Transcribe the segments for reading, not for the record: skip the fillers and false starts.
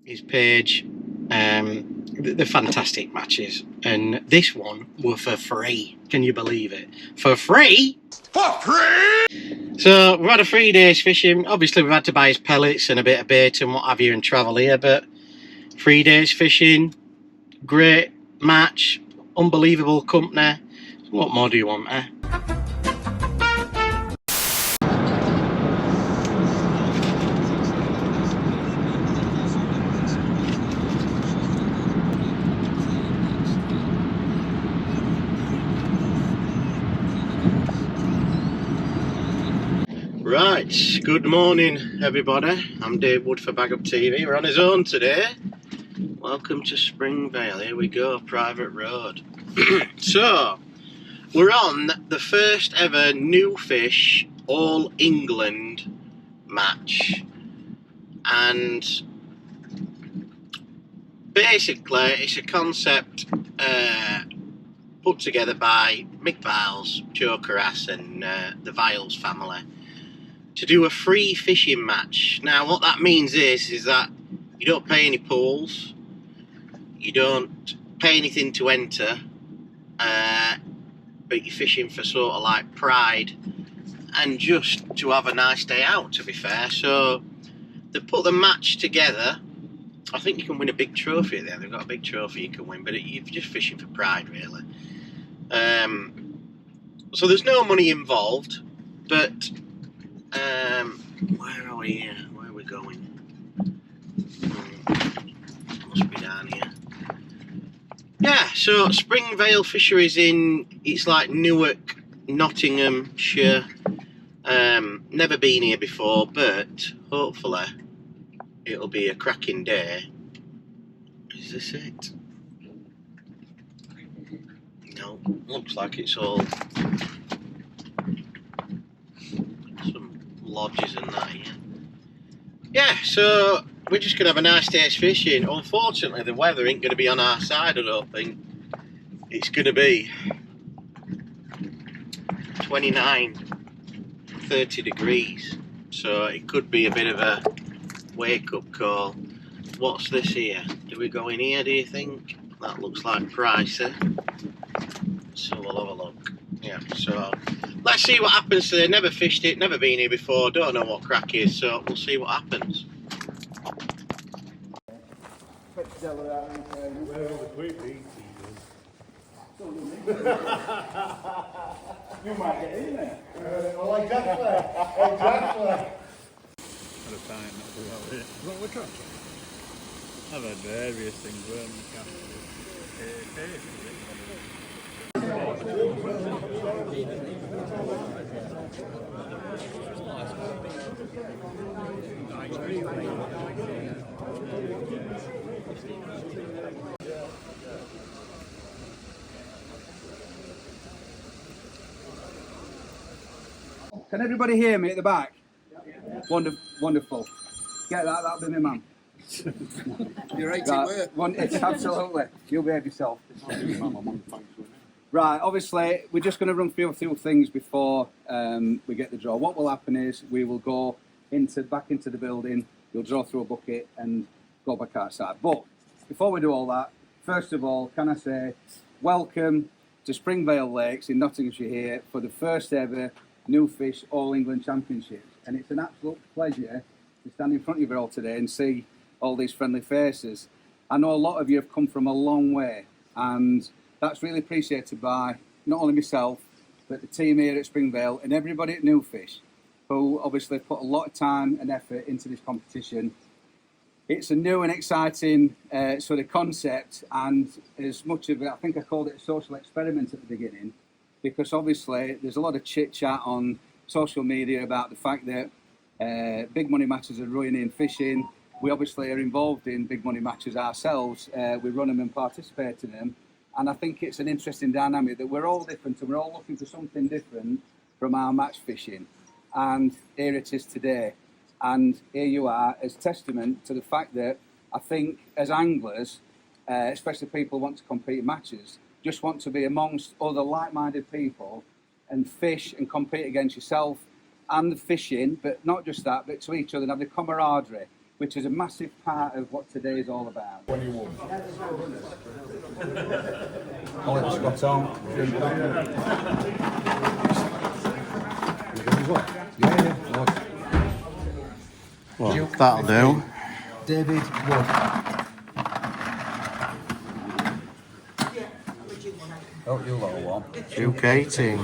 his page. They're fantastic matches, and this one were for free. Can you believe it? For free? For free! So we've had a 3 days fishing. Obviously we've had to buy his pellets and a bit of bait and what have you and travel here, but 3 days fishing, great match, unbelievable company. What more do you want, eh? Right, good morning everybody. I'm Dave Wood for Baguptv. We're on his own today. Welcome to Springvale. Here we go, private road. So, we're on the first ever New Fish All England match. And basically it's a concept put together by Mick Viles, Joe Carras and the Viles family to do a free fishing match. Now what that means is that you don't pay any pools, you don't pay anything to enter, but you're fishing for sort of like pride and just to have a nice day out, to be fair. So they put the match together. I think you can win a big trophy there. They've got a big trophy you can win, but you're just fishing for pride really. So there's no money involved, but where are we here? Where are we going? Must be down here. Yeah, so Springvale Fisheries it's like Newark, Nottinghamshire. Never been here before, but hopefully it'll be a cracking day. Is this it? No, looks like it's all some lodges and that here. Yeah, so we're just gonna have a nice day's fishing. Unfortunately, the weather ain't gonna be on our side. I don't think it's gonna be 29, 30 degrees. So it could be a bit of a wake-up call. What's this here? Do we go in here, do you think? That looks like pricey. So we'll have a look. Yeah, so let's see what happens today. Never fished it, never been here before, don't know what crack is, so we'll see what happens. You might get in there. Well, exactly. Exactly. At a time, not without it. What we're trying. I've had various things where we can't Can everybody hear me at the back? Wonderful. Get that, that'll be me, man. You're right to work. It's absolutely. You'll behave yourself. Right, obviously, we're just going to run through a few things before we get the draw. What will happen is we will go back into the building, you'll draw through a bucket and go back outside. But before we do all that, first of all, can I say welcome to Springvale Lakes in Nottinghamshire here for the first ever New Fish All England Championships. And it's an absolute pleasure to stand in front of you all today and see all these friendly faces. I know a lot of you have come from a long way, and that's really appreciated by not only myself, but the team here at Springvale and everybody at New Fish, who obviously put a lot of time and effort into this competition. It's a new and exciting sort of concept, and as much of it, I think I called it a social experiment at the beginning, because obviously there's a lot of chit chat on social media about the fact that big money matches are ruining fishing. We obviously are involved in big money matches ourselves. We run them and participate in them. And I think it's an interesting dynamic that we're all different and we're all looking for something different from our match fishing. And here it is today. And here you are as testament to the fact that I think as anglers, especially people who want to compete in matches, just want to be amongst other like-minded people and fish and compete against yourself and the fishing, but not just that, but to each other and have the camaraderie which is a massive part of what today is all about. When you won. Oh, it's spot on. Well, that'll do. David Wood. Oh, you lot one. Duke 18.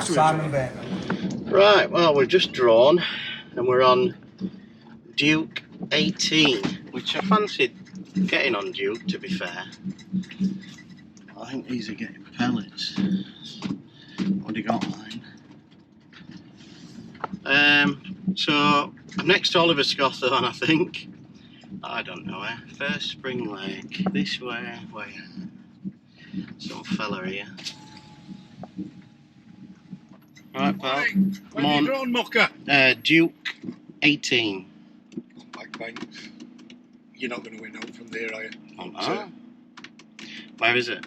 Simon Beck. Right, well, we've just drawn and we're on Duke 18, which I fancied getting on Duke, to be fair. I think these are getting pellets. What do you got, mine? So I'm next to Oliver Scotthorne, I think. I don't know, First Spring Lake, this way, some fella here. Right, pal. When you drawn, mucker? Duke 18. Like banks. You're not going to win out from there, are you? Oh. Where is it?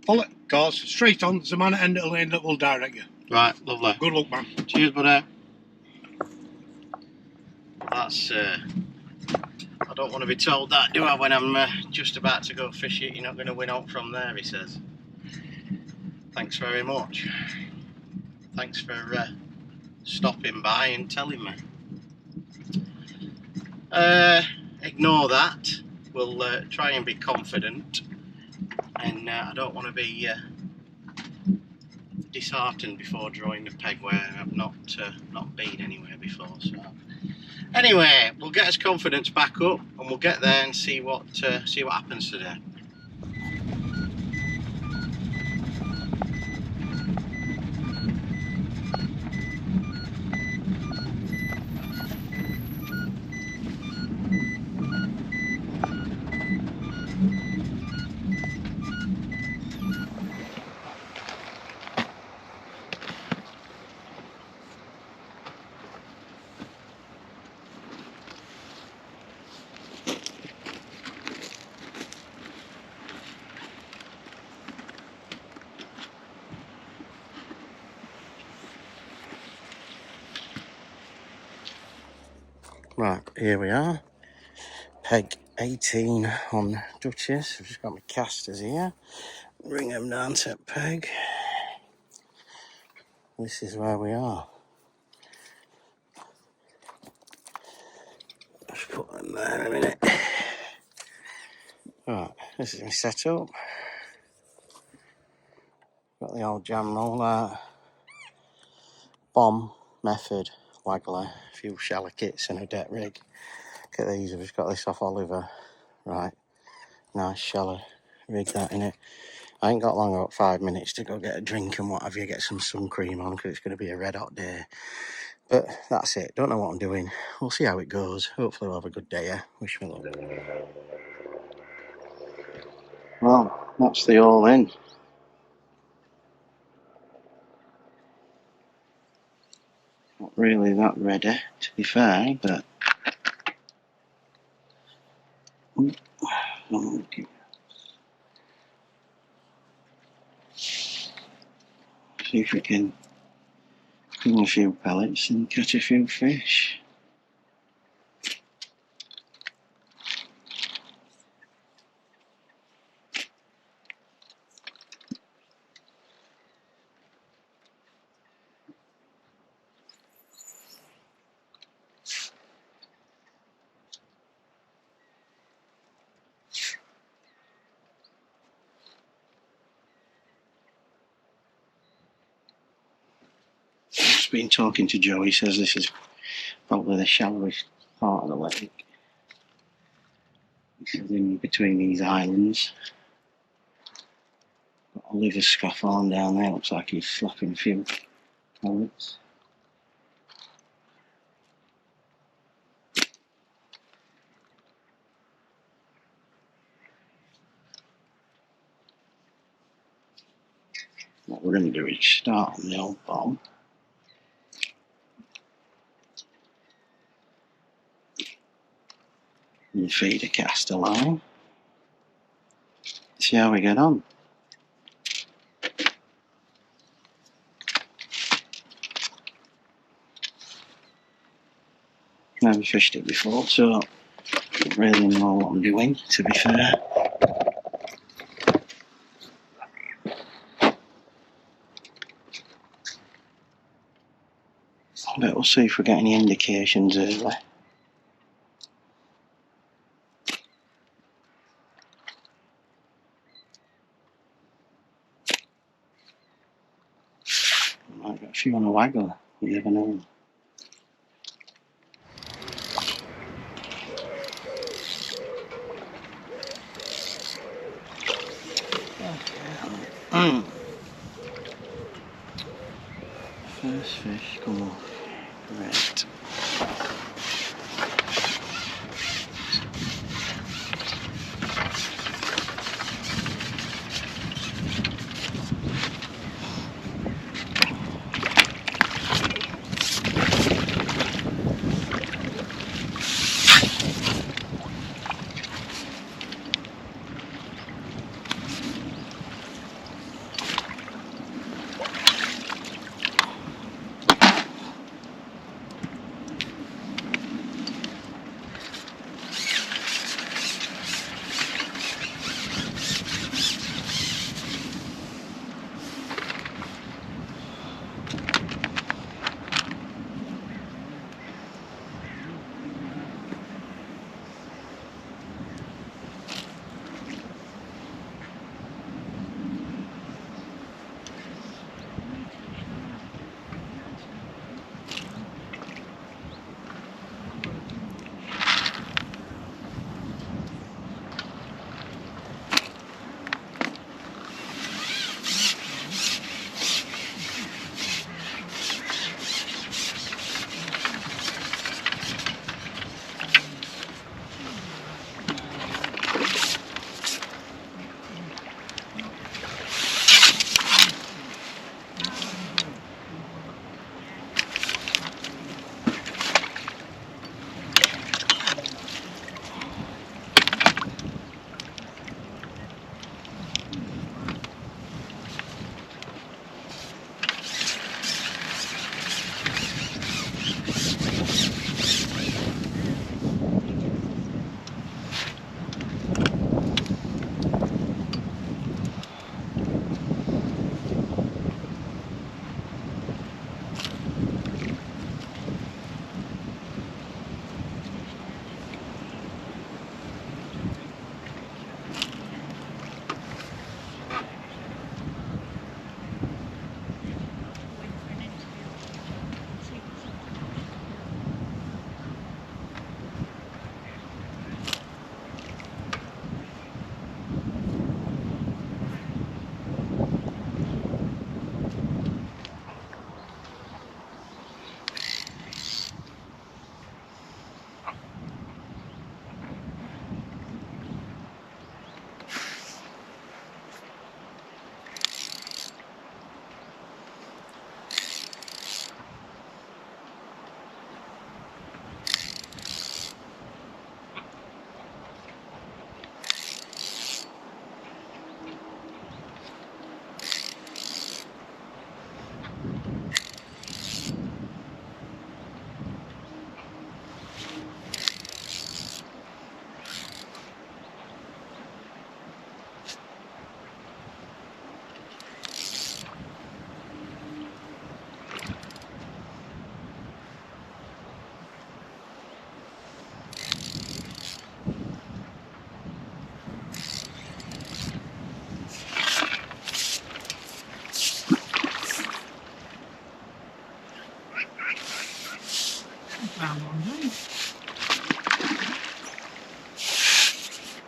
Follow it, cars straight on. There's a man at the end of the lane that will direct you. Right, lovely. Good luck, man. Cheers, buddy. That's, I don't want to be told that, do I, when I'm just about to go fish it? You're not going to win out from there, he says. Thanks very much. Thanks for stopping by and telling me. Ignore that. We'll try and be confident. And I don't want to be disheartened before drawing the peg where I've not been anywhere before. So anyway, we'll get his confidence back up and we'll get there and see what happens today. Right, here we are. Peg 18 on Duchess. I've just got my casters here. Bring them down to peg. This is where we are. Just put them there in a minute. Right, this is my setup. Got the old jam roll out. Bomb, method, waggler, a few shallow kits and a deck rig. Look at these, I've just got this off Oliver. Right, nice shallow rig that in it. I ain't got long, about 5 minutes to go get a drink and what have you, get some sun cream on because it's going to be a red hot day. But that's it, don't know what I'm doing. We'll see how it goes. Hopefully we'll have a good day, yeah? Wish me luck. Well, that's the all in. Not really that ready, to be fair, but see if we can bring a few pellets and catch a few fish. I've been talking to Joe, he says this is probably the shallowest part of the lake. This is in between these islands. Got Oliver Scotthorne down there, looks like he's slapping a few pellets. What we're going to do is start on the old bomb. And feed a caster line. See how we get on. never fished it before, so I don't really know what I'm doing, to be fair. But we'll see if we get any indications early. Might get a few on a waggle, you never know. First fish come off. Great.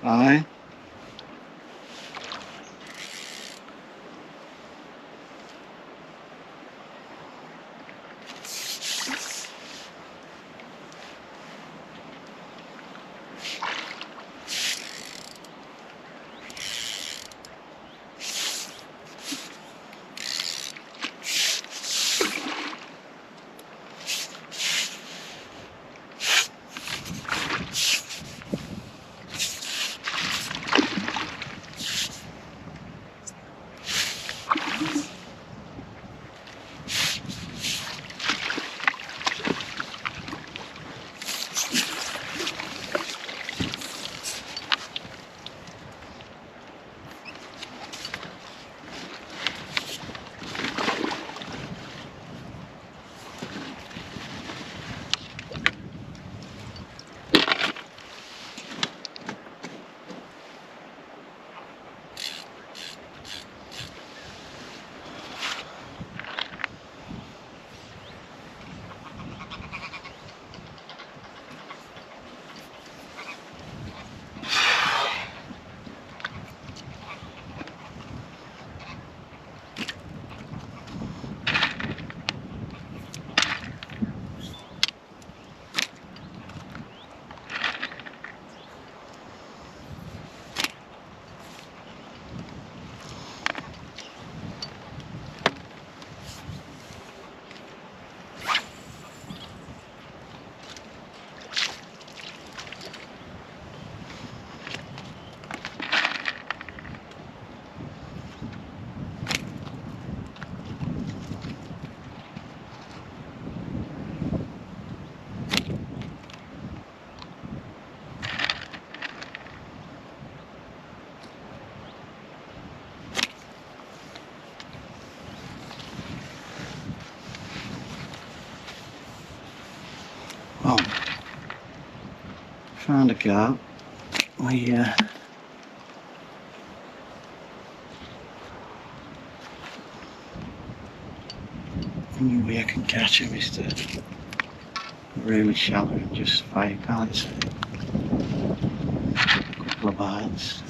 Aye. Found a carp. Only way I can catch him is to really shallow and just fire kites. A couple of bites.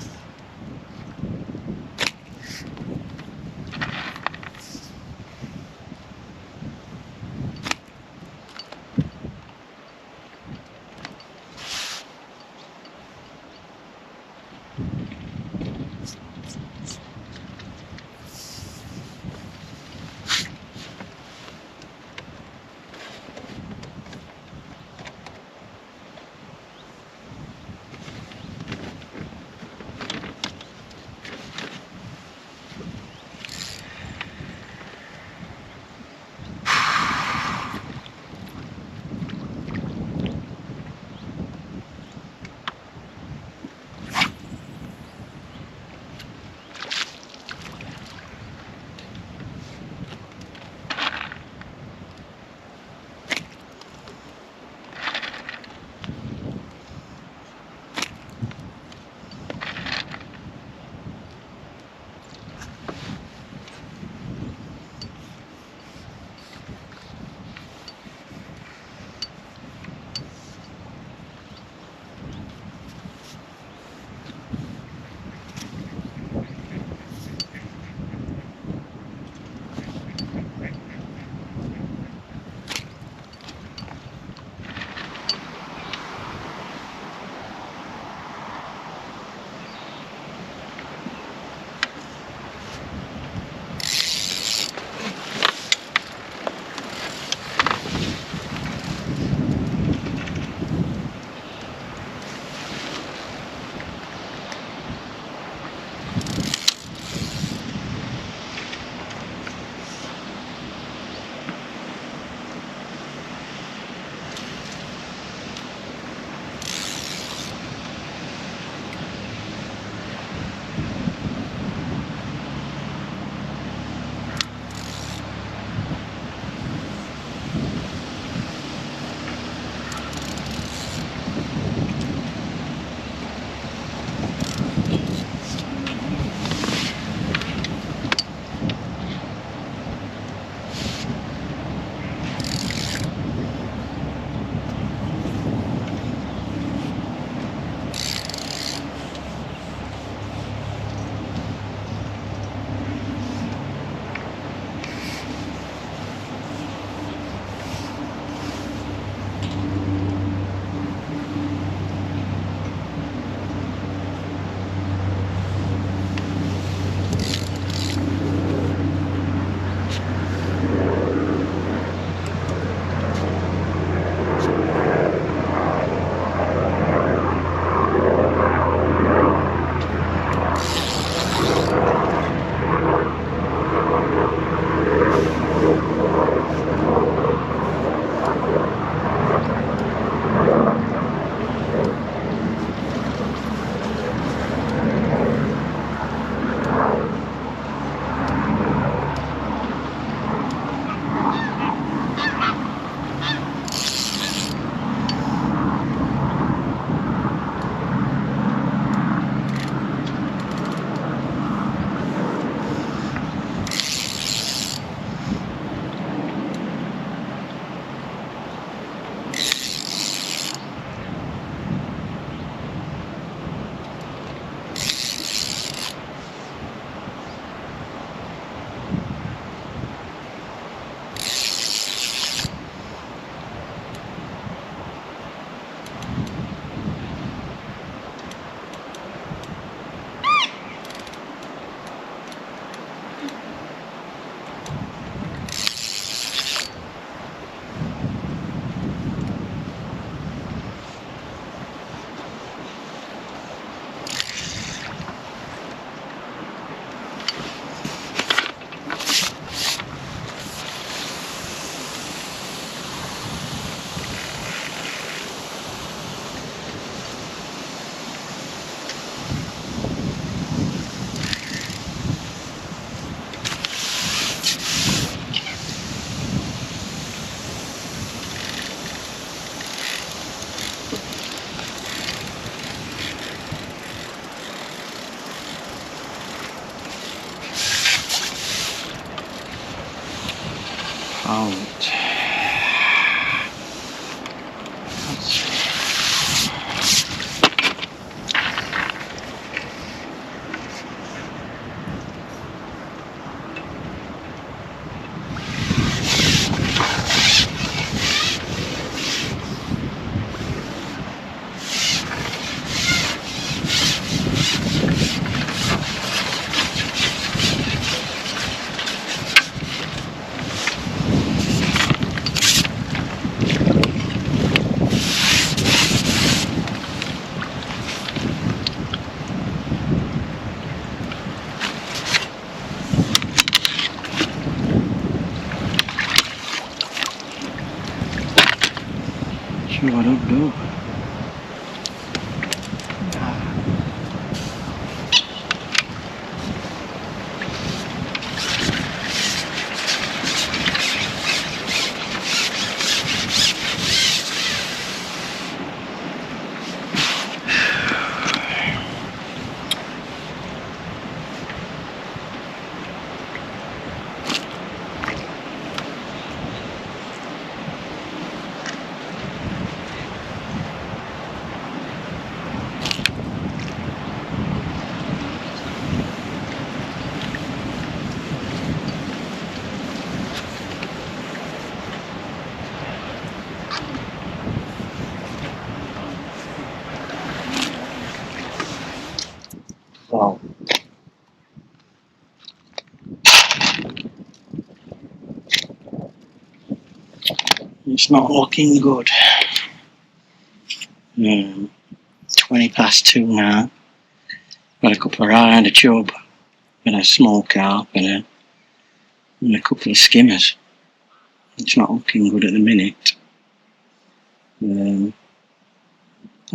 out. Sure, I don't know. Well, it's not looking good. 20 past 2 now. Got a couple of round, a chub, and a small carp, and a couple of skimmers. It's not looking good at the minute.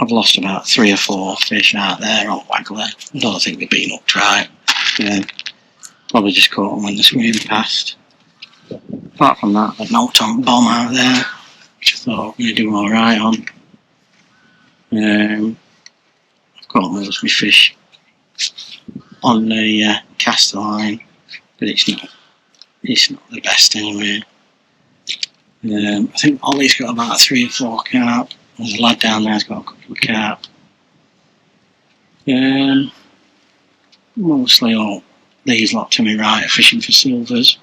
I've lost about 3 or 4 fish out there on Waggler. I don't think they've been hooked right. Probably just caught them when they're swimming past. Apart from that, there's no tongue bomb out there, which I thought I'm going to do alright on. I've caught most of my fish on the caster line, but it's not the best anyway. I think Ollie's got about 3 or 4 carp. There's a lad down there's got a couple of carp. Mostly all these lot to my right are fishing for silvers.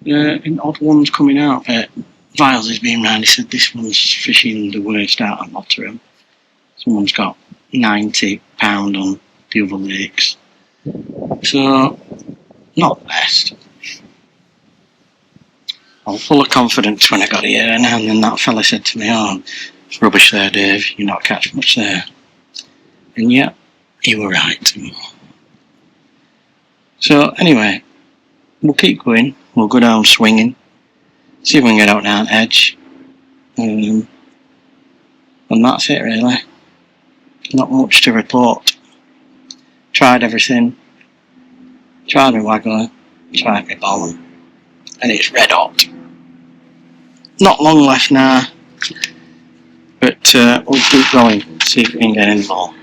An odd one's coming out, but Viles has been round, he said this one's fishing the worst out of Nottingham. Someone's got £90 on the other lakes. So, not the best. I was full of confidence when I got here, and then that fella said to me, "Oh, it's rubbish there, Dave, you're not catching much there." And yeah, you were right. So anyway, we'll keep going, we'll go down swinging, see if we can get out down edge, and that's it really. Not much to report. Tried everything, tried my waggler, tried my bowler, and it's red hot. Not long left now, but we'll keep going, see if we can get any more.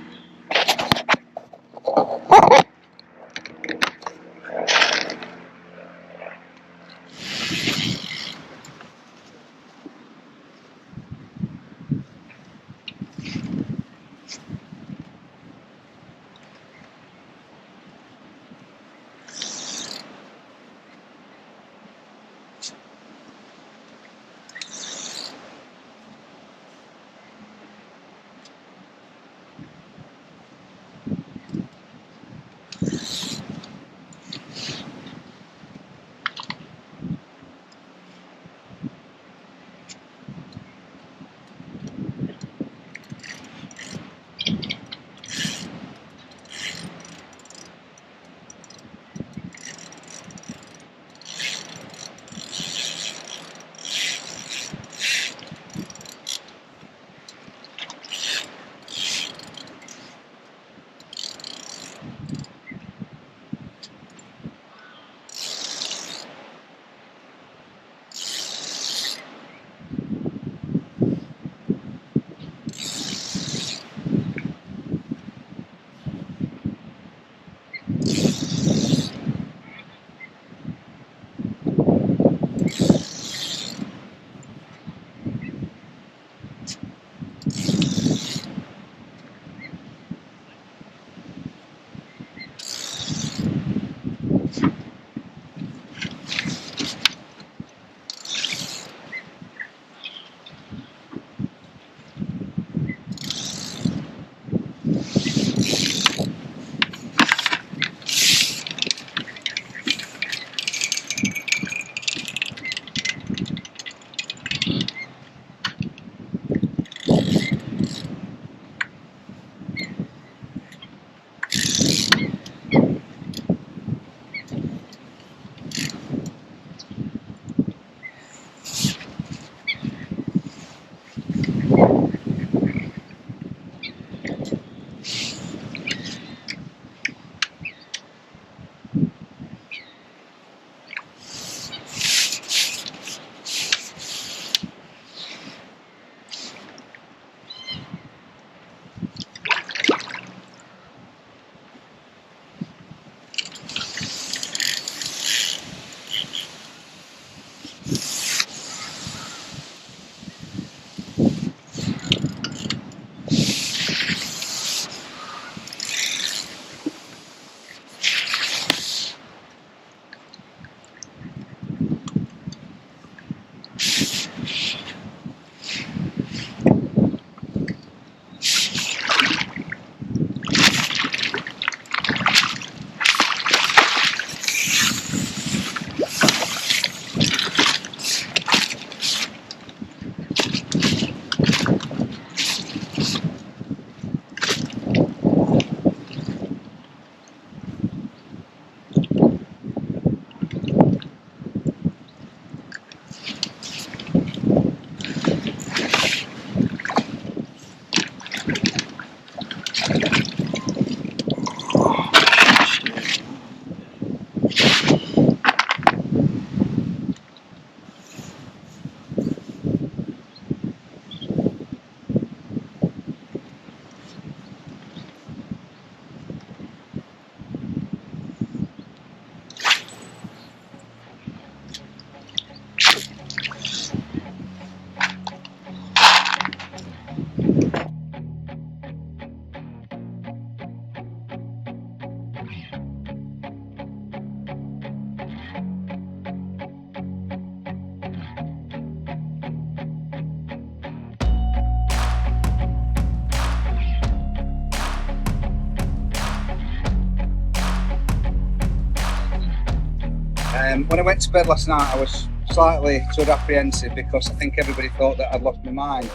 When I went to bed last night, I was slightly sort of apprehensive because I think everybody thought that I'd lost my mind,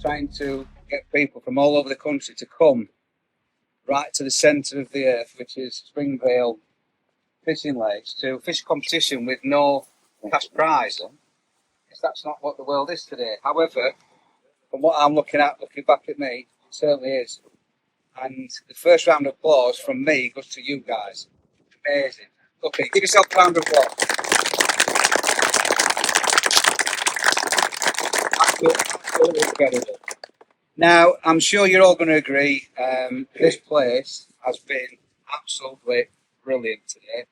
trying to get people from all over the country to come right to the centre of the earth, which is Springvale fishing lakes, to fish a competition with no cash prize. Because that's not what the world is today. However, from what I'm looking back at me, it certainly is. And the first round of applause from me goes to you guys. Amazing. Okay, give yourself a round of applause. Absolutely incredible. Now, I'm sure you're all going to agree, this place has been absolutely brilliant today.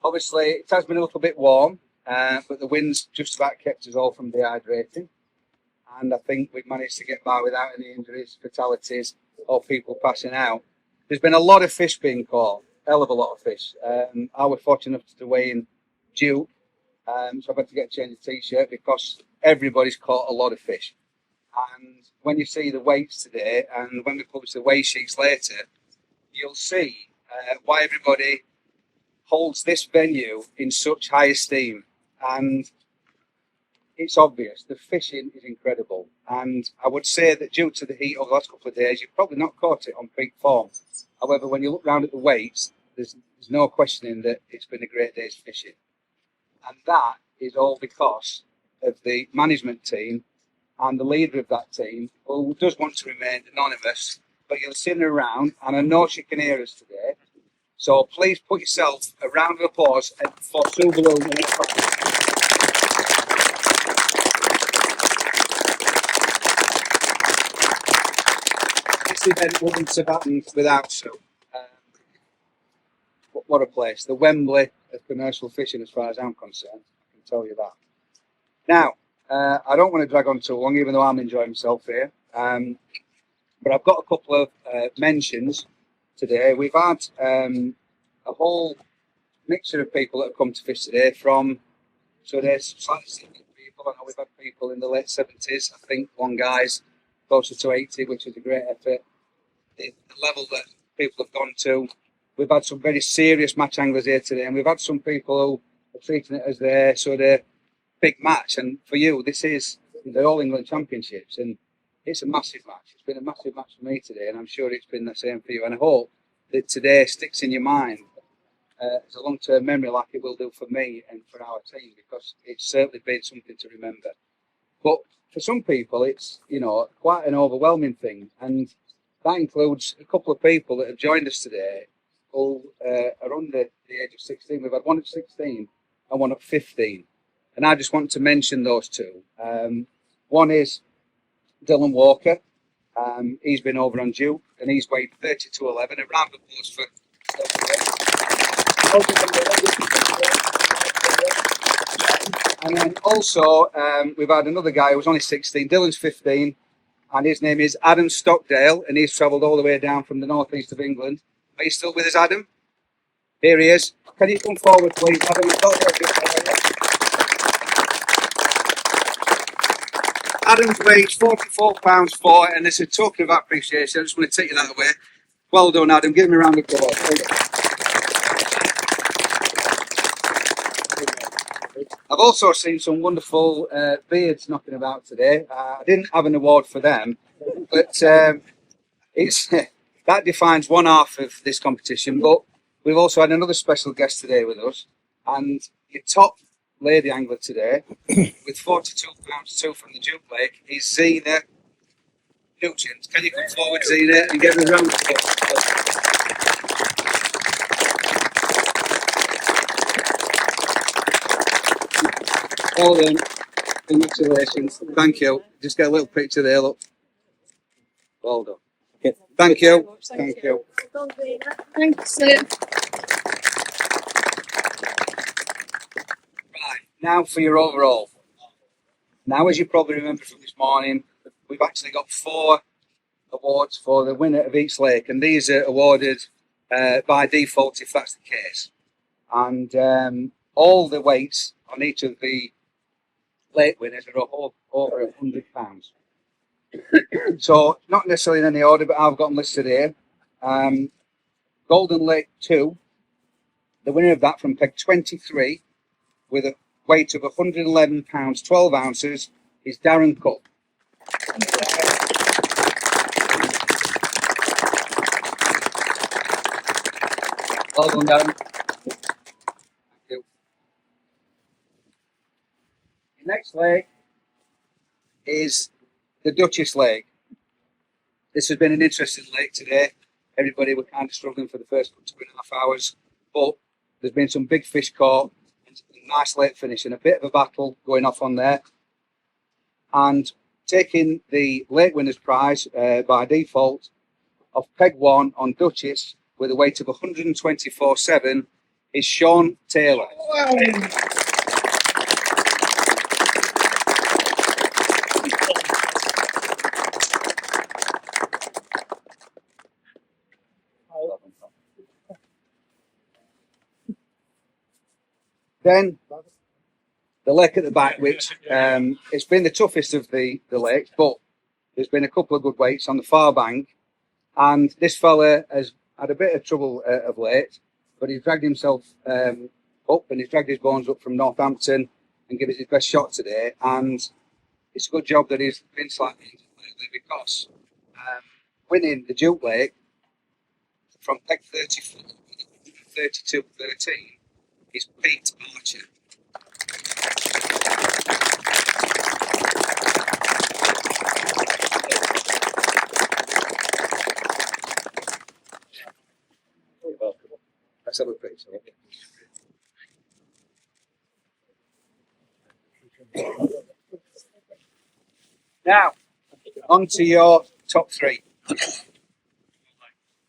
Obviously, it has been a little bit warm, but the wind's just about kept us all from dehydrating. And I think we've managed to get by without any injuries, fatalities, or people passing out. There's been a lot of fish being caught, hell of a lot of fish. I was fortunate enough to weigh in Duke, so I've had to get a change of t-shirt because everybody's caught a lot of fish. And when you see the weights today, and when we publish the weigh sheets later, you'll see why everybody holds this venue in such high esteem. And it's obvious, the fishing is incredible. And I would say that due to the heat over the last couple of days, you've probably not caught it on peak form. However, when you look round at the weights, there's no questioning that it's been a great day's fishing. And that is all because of the management team and the leader of that team, who does want to remain anonymous, but you'll see her around, and I know she can hear us today. So please put yourself a round of applause for Sue Balloon. This event wouldn't have happened without Sue. What a place. The Wembley of commercial fishing, as far as I'm concerned. I can tell you that. Now, I don't want to drag on too long, even though I'm enjoying myself here. But I've got a couple of mentions today. We've had a whole mixture of people that have come to fish today from, so there's slightly senior people. I know we've had people in the late 70s. I think one guy's closer to 80, which is a great effort. The level that people have gone to. We've had some very serious match anglers here today, and we've had some people who are treating it as their sort of big match. And for you, this is the All England Championships, and it's a massive match. It's been a massive match for me today, and I'm sure it's been the same for you. And I hope that today sticks in your mind as a long-term memory, like it will do for me and for our team, because it's certainly been something to remember. But for some people, it's quite an overwhelming thing, and that includes a couple of people that have joined us today who are under the age of 16. We've had one at 16 and one at 15. And I just want to mention those two. One is Dylan Walker. He's been over on Duke and he's weighed 32.11. A round of applause for And then also we've had another guy who was only 16. Dylan's 15. And his name is Adam Stockdale. And he's travelled all the way down from the northeast of England. Are you still with us, Adam? Here he is. Can you come forward, please? Adam Adam's weight £44 4, and it's a token of appreciation. I just want to take you that away. Well done, Adam. Give him a round of applause. I've also seen some wonderful beards knocking about today. I didn't have an award for them, but it's that defines one half of this competition. But we've also had another special guest today with us, and your top lady angler today, with 42 pounds 2 from the Duke Lake, is Zena Nugent. Can you come forward, Zena, and give her a round of applause? Well done. Congratulations. Thank you. Just get a little picture there, look. Well done. Okay. Thank you. Thank you. Thanks. Right, now for your overall. Now, as you probably remember from this morning, we've actually got 4 awards for the winner of each lake, and these are awarded by default if that's the case. And all the weights on each of the lake winners are over £100. So, not necessarily in any order, but I've got them listed here. Golden Lake 2, the winner of that from peg 23 with a weight of 111 pounds 12 ounces is Darren Cup. Well done, Darren. Thank you. The next lake is the Duchess Lake. This has been an interesting lake today. Everybody were kind of struggling for the first 2.5 hours, but there's been some big fish caught, and a nice lake finish, and a bit of a battle going off on there. And taking the lake winners prize by default of peg 1 on Duchess with a weight of 124.7 is Sean Taylor. Then the lake at the back, which it's been the toughest of the lakes, but there's been a couple of good weights on the far bank, and this fella has had a bit of trouble of late, but he's dragged himself up, and he's dragged his bones up from Northampton and given us his best shot today, and it's a good job that he's been slightly injured lately, because winning the Duke Lake from peg 34 32-13 is Pete Archer. Let's have a picture. Now, on to your top 3.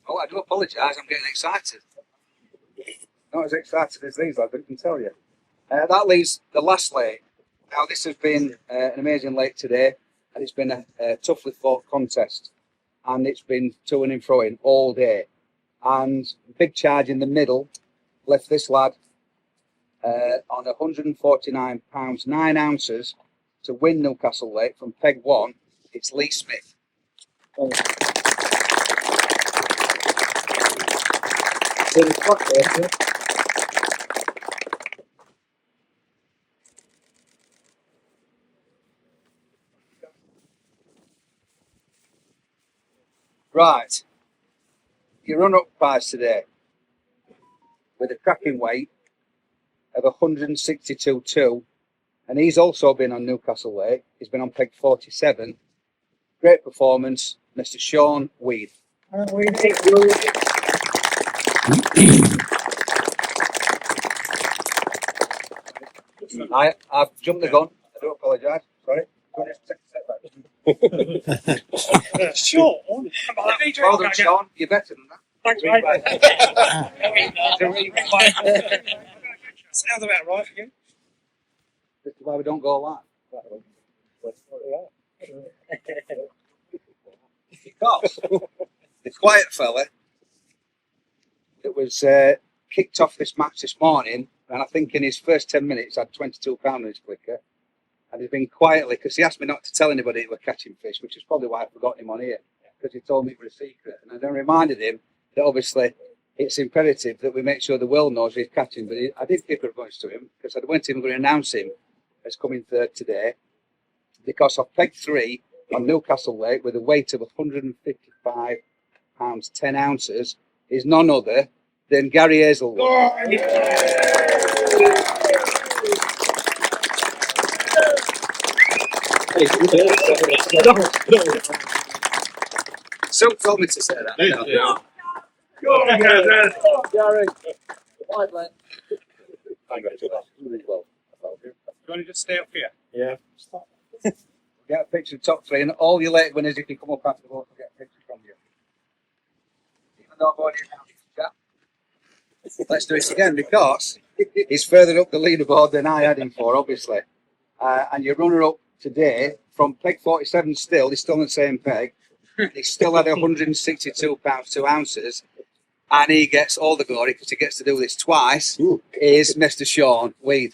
Oh, I do apologise, I'm getting excited. Not as excited as these lads, I can tell you. That leaves the last lake. Now, this has been an amazing lake today, and it's been a toughly fought contest, and it's been to-ing and fro-ing all day. And big charge in the middle left this lad on 149 pounds 9 ounces to win Newcastle Lake from peg 1. It's Lee Smith. Oh. Right, your run-up prize today with a cracking weight of 162.2, and he's also been on Newcastle Lake. He's been on peg 47. Great performance, Mr. Sean Weed. I've jumped the gun. I do apologise. Sorry. Sean? Well done, Sean. You're better than that. Thanks, mate. Sounds about right for you. This is why we don't go live. Because the quiet fella that was kicked off this match this morning, and I think in his first 10 minutes had £22 on his clicker, and he's been quietly, because he asked me not to tell anybody that we're catching fish, which is probably why I forgot him on here, because he told me it was a secret, and I then reminded him that obviously it's imperative that we make sure the world knows he's catching. But I did keep a voice to him, because I weren't even going to announce him as coming third today, because of peg 3 on Newcastle Lake with a weight of 155 pounds 10 ounces is none other than Gary Hazelwood. Oh, Silk told me to say that. No. Go on, Gary. Wide length. Really well. You want to just stay up here? Yeah. Get a picture of top 3, and all your late winners, if you come up after the vote, will get a picture from you. Even though I've already announced the chat. Let's do it again, because he's further up the leaderboard than I had him for, obviously. And your runner-up today, from peg 47 still, he's still on the same peg. He still had 162 pounds 2 ounces, and he gets all the glory because he gets to do this twice. Is Mr. Sean Weed.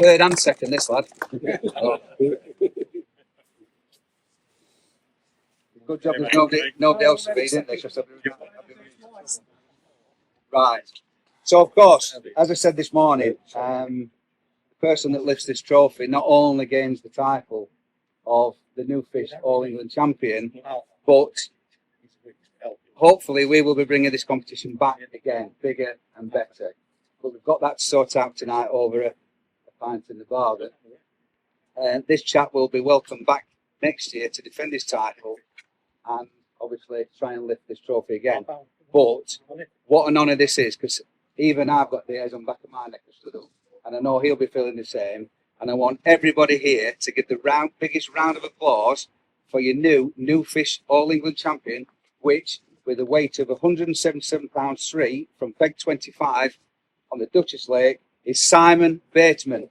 Third and second, this lad. Good good job there's nobody else to feed, isn't there? Right. So, of course, as I said this morning, the person that lifts this trophy not only gains the title of the New Fish All England champion, but hopefully we will be bringing this competition back again, bigger and better. But we've got that to sort out tonight over a pint in the bar. And this chap will be welcome back next year to defend his title and obviously try and lift this trophy again. But what an honour this is, because even I've got the hairs on the back of my neck to stood up, and I know he'll be feeling the same. And I want everybody here to give the biggest round of applause for your new Fish All England champion, which, with a weight of 177 pounds 3 from Peg 25 on the Duchess Lake, is Simon Bateman.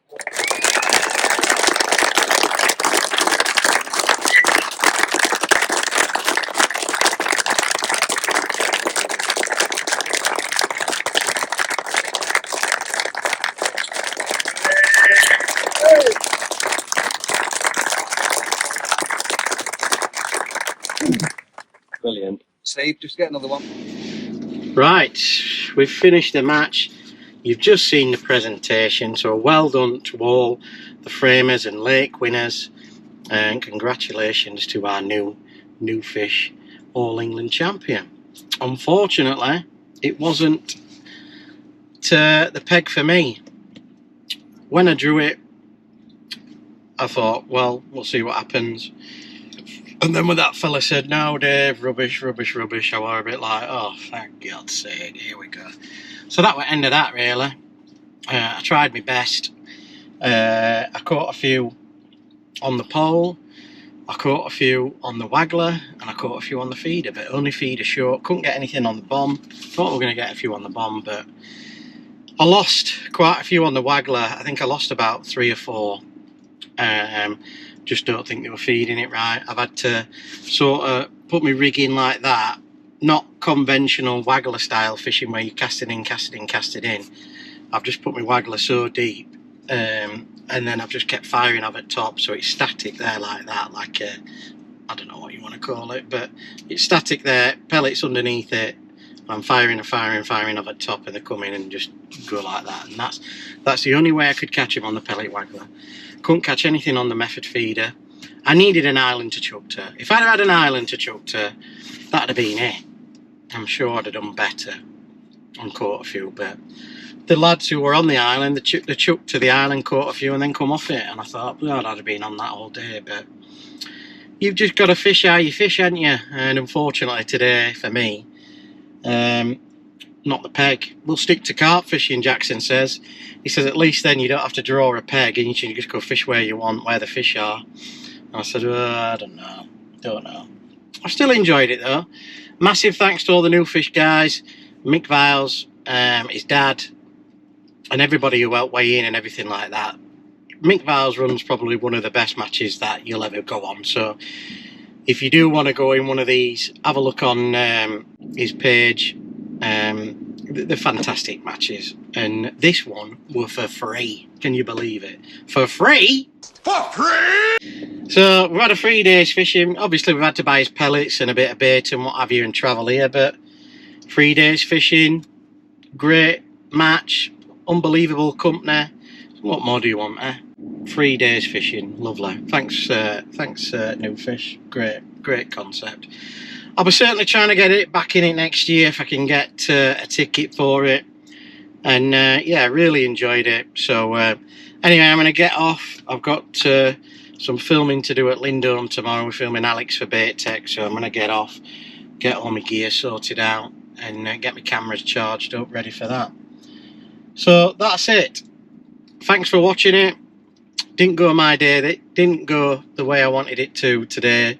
Brilliant. Steve, just get another one. Right, we've finished the match. You've just seen the presentation, so well done to all the framers and lake winners, and congratulations to our new Fish All England champion. Unfortunately, it wasn't the peg for me. When I drew it, I thought, well, we'll see what happens. And then when that fella said, no, Dave, rubbish, rubbish, rubbish, I was a bit like, oh, thank God's sake, here we go. So that was the end of that, really. I tried my best. I caught a few on the pole, I caught a few on the waggler, and I caught a few on the feeder, but only feeder short. Couldn't get anything on the bomb. Thought we were going to get a few on the bomb, but I lost quite a few on the waggler. I think I lost about 3 or 4. Just don't think they were feeding it right. I've had to sort of put my rig in like that, not conventional waggler style fishing where you cast it in, cast it in, cast it in. I've just put my waggler so deep, and then I've just kept firing off at top, so it's static there like that, like a, I don't know what you want to call it, but it's static there, pellets underneath it. I'm firing and firing off at top, and they come in and just go like that. And that's the only way I could catch him on the pellet waggler. Couldn't catch anything on the method feeder. I needed an island to chuck to. If I'd had an island to chuck to, that'd have been it. I'm sure I'd have done better and caught a few, but the lads who were on the island, they chucked to the island, caught a few, and then come off it. And I thought, well, I'd have been on that all day, but you've just got to fish how you fish, haven't you? And unfortunately today, for me, not the peg. We'll stick to carp fishing, Jackson says. He says at least then you don't have to draw a peg and you can just go fish where you want, where the fish are. And I said, I don't know. I still enjoyed it though. Massive thanks to all the New Fish guys, Mick Viles, his dad, and everybody who helped weigh in and everything like that. Mick Viles runs probably one of the best matches that you'll ever go on. So if you do want to go in one of these, have a look on his page. They're fantastic matches, and this one were for free. Can you believe it? For free? For free! So we've had a 3 days fishing. Obviously we've had to buy his pellets and a bit of bait and what have you and travel here, but 3 days fishing, great match, unbelievable company. What more do you want, eh? 3 days fishing, lovely. Thanks New Fish. Great concept. I'll be certainly trying to get it back in it next year if I can get a ticket for it. And yeah, really enjoyed it. So anyway, I'm going to get off. I've got some filming to do at Lindholm tomorrow. We're filming Alex for Bait Tech, so I'm going to get off, get all my gear sorted out, and get my cameras charged up, ready for that. So that's it. Thanks for watching it. Didn't go my day. It didn't go the way I wanted it to today.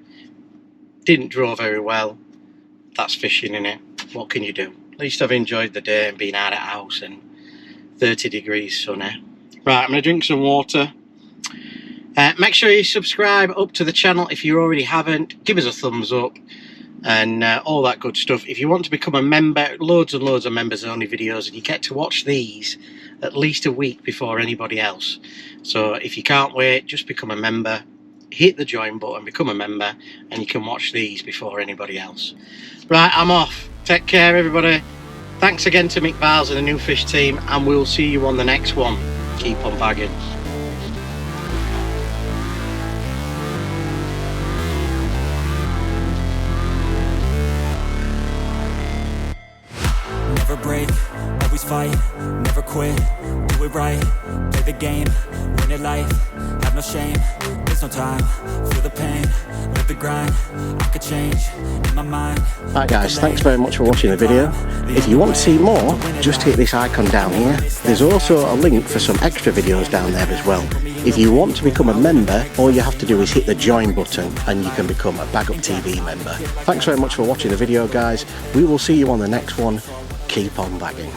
Didn't draw very well. That's fishing, innit? What can you do? At least I've enjoyed the day and been out of the house and 30 degrees sunny. Right, I'm going to drink some water. Make sure you subscribe up to the channel if you already haven't. Give us a thumbs up and all that good stuff. If you want to become a member, loads and loads of members only videos, and you get to watch these at least a week before anybody else. So if you can't wait, just become a member hit the join button, become a member, and you can watch these before anybody else. Right, I'm off. Take care, everybody. Thanks again to Mick Viles and the New Fish team, and we'll see you on the next one. Keep on bagging. Never break, always fight, never quit, do it right, play the game, win it life, have no shame, there's no time, feel the pain, live the grind, I could change, in my mind. Right guys, thanks very much for watching the video. If you want to see more, just hit this icon down here. There's also a link for some extra videos down there as well. If you want to become a member, all you have to do is hit the join button and you can become a Baguptv member. Thanks very much for watching the video guys. We will see you on the next one. Keep on bagging.